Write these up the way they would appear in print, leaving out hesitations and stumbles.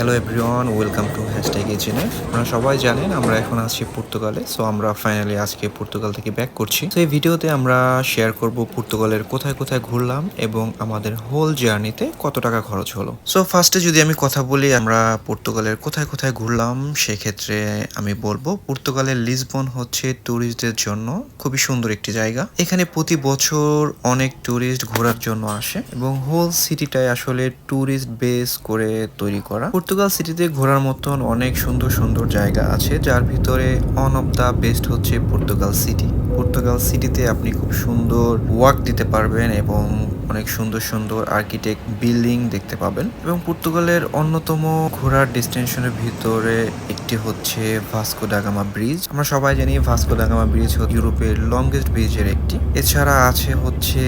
Hello everyone, welcome to hashtag HNF. আপনারা সবাই জানেন আমরা এখন আছি পর্তুগালে। সো আমরা ফাইনালি আজকে পর্তুগাল থেকে ব্যাক করছি। তো এই ভিডিওতে আমরা শেয়ার করব পর্তুগালের কোথায় কোথায় ঘুরলাম এবং আমাদের হোল জার্নিতে কত টাকা খরচ হলো। সো ফার্স্টে যদি আমি কথা বলি আমরা পর্তুগালের কোথায় কোথায় ঘুরলাম, সেক্ষেত্রে আমি বলবো পর্তুগালের লিসবন হচ্ছে ট্যুরিস্টদের জন্য খুবই সুন্দর একটি জায়গা। এখানে প্রতি বছর অনেক ট্যুরিস্ট ঘোরার জন্য আসে এবং হোল সিটিটাই আসলে ট্যুরিস্ট বেস করে তৈরি করা। পর্তুগাল সিটিতে ঘোরার মতন অনেক সুন্দর সুন্দর জায়গা আছে, যার ভিতরে ওয়ান অফ দ্য বেস্ট হচ্ছে পর্তুগাল সিটি। পর্তুগাল সিটিতে আপনি খুব সুন্দর ওয়াক দিতে পারবেন এবং অনেক সুন্দর সুন্দর আর্কিটেক্ট বিল্ডিং দেখতে পাবেন। এবং পর্তুগালের অন্যতম ঘোরার ডেস্টিনেশনের ভিতরে একটি হচ্ছে ভাস্কো দা গামা ব্রিজ। আমরা সবাই জানি ভাস্কো দা গামা ব্রিজ হচ্ছে ইউরোপের লংগেস্ট ব্রিজের একটি। এছাড়া আছে হচ্ছে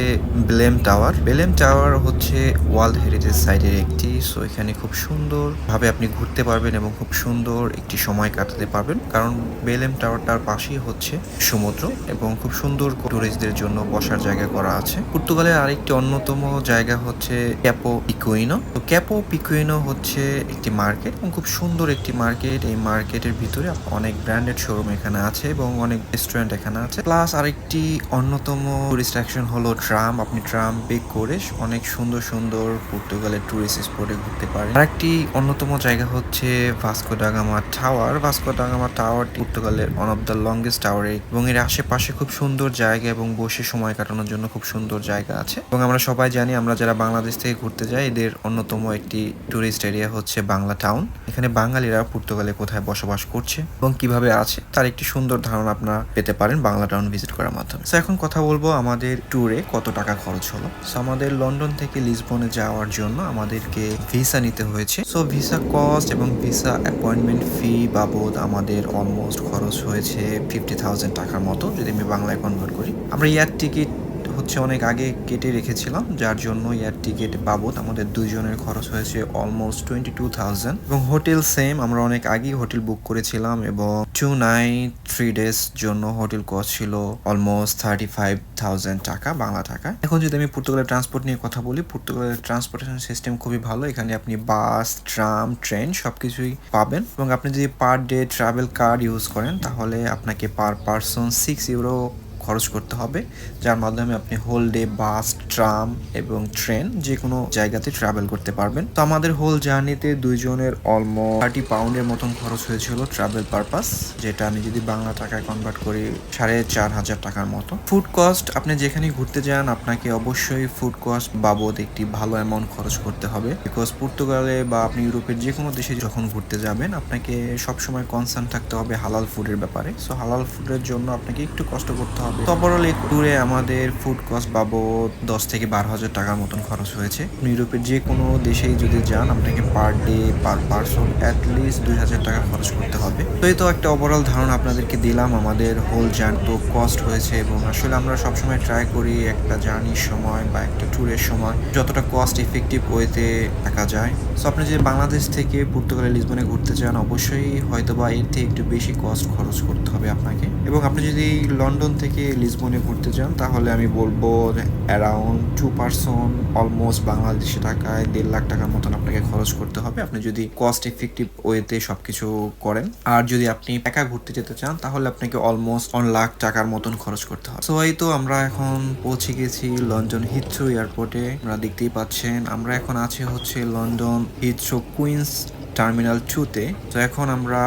বেলেম টাওয়ার। বেলেম টাওয়ার হচ্ছে ওয়ার্ল্ড হেরিটেজ সাইটের একটি। সো এখানে খুব সুন্দর ভাবে আপনি ঘুরতে পারবেন এবং খুব সুন্দর একটি সময় কাটাতে পারবেন, কারণ বেলেম টাওয়ারটার পাশেই হচ্ছে সমুদ্র এবং খুব সুন্দর টুরিস্টদের জন্য বসার জায়গা করা আছে। পর্তুগালের আরেকটি অন্যতম জায়গা হচ্ছে ক্যাপো পিকুইনো। তো ক্যাপো পিকুইনো হচ্ছে একটি মার্কেট এবং খুব সুন্দর একটি মার্কেট। এই মার্কেটের ভিতরে অনেক ব্র্যান্ডেড শোরুম এখানে আছে এবং অনেক রেস্টুরেন্ট এখানে আছে। প্লাস আরেকটি অন্যতম টুরিস্ট অ্যাট্রাকশন হলো ট্রাম। আপনি ট্রাম পে করে অনেক সুন্দর সুন্দর পর্তুগালের টুরিস্ট স্পটে ঘুরতে পারেন। আরেকটি অন্যতম জায়গা হচ্ছে Vasco da Gama tower. Vasco da Gama tower পর্তুগালের one of the longest tower এবং এর আশেপাশে খুব সুন্দর জায়গা এবং বসে সময় কাটানোর জন্য খুব সুন্দর জায়গা আছে। এবং আমরা সবাই জানি, আমরা যারা বাংলাদেশ থেকে ঘুরতে যাই, এদের অন্যতম একটি টুরিস্ট এরিয়া হচ্ছে বাংলা টাউন। এখানে বাঙালিরা পর্তুগালে কোথায় বসবাস করছে এবং কিভাবে আছে তার একটি সুন্দর ধারণা আপনারা পেতে পারেন বাংলা টাউন ভিজিট করার মাধ্যমে। তো এখন কথা বলবো আমাদের ট্যুরে কত টাকা খরচ হলো। সো আমাদের লন্ডন থেকে লিসবনে যাওয়ার জন্য আমাদেরকে ভিসা নিতে হয়েছে। সো ভিসা কস্ট এবং ভিসা অ্যাপয়েন্টমেন্ট ফি বাবদ আমাদের অলমোস্ট খরচ হয়েছে 50,000 টাকার মতো, যদি আমি বাংলায় কনভার্ট করি। আমরা এয়ার টিকিট হচ্ছে অনেক আগে কেটে রেখেছিলাম, যার জন্য এয়ার টিকিট বাবদ আমাদের দুইজনের খরচ হয়েছে অলমোস্ট 22,000। এবং হোটেল সেম, আমরা অনেক আগেই হোটেল বুক করেছিলাম এবং 2 নাইট 3 ডেজ জন্য হোটেল কস্ট ছিল অলমোস্ট 35,000 টাকা বাংলা টাকায়। এখন যদি আমি পর্তুগালের ট্রান্সপোর্ট নিয়ে কথা বলি, পর্তুগালের ট্রান্সপোর্টেশন সিস্টেম খুবই ভালো। এখানে আপনি বাস, ট্রাম, ট্রেন সবকিছুই পাবেন। এবং আপনি যদি per day travel card use করেন তাহলে আপনাকে পার পারসন 6 ইউরো খরচ করতে হবে, যার মাধ্যমে আপনি হোল ডে বাস, ট্রাম এবং ট্রেন যে কোনো জায়গাতে ট্রাভেল করতে পারবেন। তো আমাদের হোল জার্নিতে দুইজনের অলমোস্ট 30 পাউন্ডের মতন খরচ হয়েছিল ট্রাভেল পারপাস, যেটা আমি যদি বাংলা টাকায় কনভার্ট করি 4,500 টাকার মতো। ফুড কস্ট, আপনি যেখানে ঘুরতে যান আপনাকে অবশ্যই ফুড কস্ট বাবদ একটি ভালো অ্যামাউন্ট খরচ করতে হবে, বিকজ পর্তুগালে বা আপনি ইউরোপের যে কোনো দেশে যখন ঘুরতে যাবেন আপনাকে সবসময় কনসার্ন থাকতে হবে হালাল ফুডের ব্যাপারে। সো হালাল ফুডের জন্য আপনাকে একটু কষ্ট করতে হবে। ওভারঅল এই ট্যুরে আমাদের ফুড কস্ট বাবদ 10 থেকে 12,000 টাকার মতন খরচ হয়েছে। ইউরোপের যে কোনো দেশেই যদি যান আপনাকে per day per person at least 2,000 টাকা খরচ করতে হবে। তো এই তো একটা ওভারঅল ধারণা আপনাদেরকে দিলাম আমাদের হোল জার্নি তো কস্ট হয়েছে। এবং আসলে আমরা সবসময় ট্রাই করি একটা জার্নির সময় বা একটা ট্যুরের সময় যতটা কস্ট ইফেক্টিভ ওয়েতে থাকা যায়। সো আপনি যদি বাংলাদেশ থেকে পর্তুগালের লিসবনে ঘুরতে চান অবশ্যই হয়তোবা এর থেকে একটু বেশি কস্ট খরচ করতে হবে আপনাকে। এবং আপনি যদি লন্ডন থেকে লিসবনে ঘুরতে যান তাহলে আমি বলবো অ্যারাউন্ড 2 পারসন অলমোস্ট বাংলাদেশি টাকায় 1.5 লাখ টাকার মতন আপনাকে খরচ করতে হবে, আপনি যদি কস্ট এফেক্টিভ ওয়েতে সবকিছু করেন। আর যদি আপনি একা ঘুরতে যেতে চান তাহলে আপনাকে অলমোস্ট 1 লাখ টাকার মতন খরচ করতে হবে। সো এই তো আমরা এখন পৌঁছে গেছি লন্ডন হিথ্রো এয়ারপোর্টে। আপনারা দেখতেই পাচ্ছেন আমরা এখন আছি হচ্ছে লন্ডন হিথ্রো কুইন্স টার্মিনাল 2-তে। তো এখন আমরা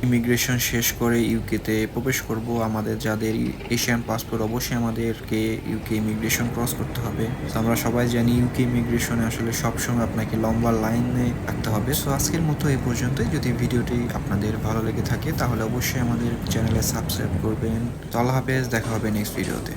ইমিগ্রেশন শেষ করে ইউকেতে প্রবেশ করব। আমাদের যাদের এশিয়ান পাসপোর্ট অবশ্যই আমাদেরকে ইউকে ইমিগ্রেশন ক্রস করতে হবে। তো আমরা সবাই জানি ইউকে ইমিগ্রেশনে আসলে সবসময় আপনাকে লম্বা লাইনে থাকতে হবে। সো আজকের মতো এই পর্যন্তই। যদি ভিডিওটি আপনাদের ভালো লেগে থাকে তাহলে অবশ্যই আমাদের চ্যানেলে সাবস্ক্রাইব করবেন। তো আল্লাহ হাফেজ, দেখা হবে নেক্সট ভিডিওতে।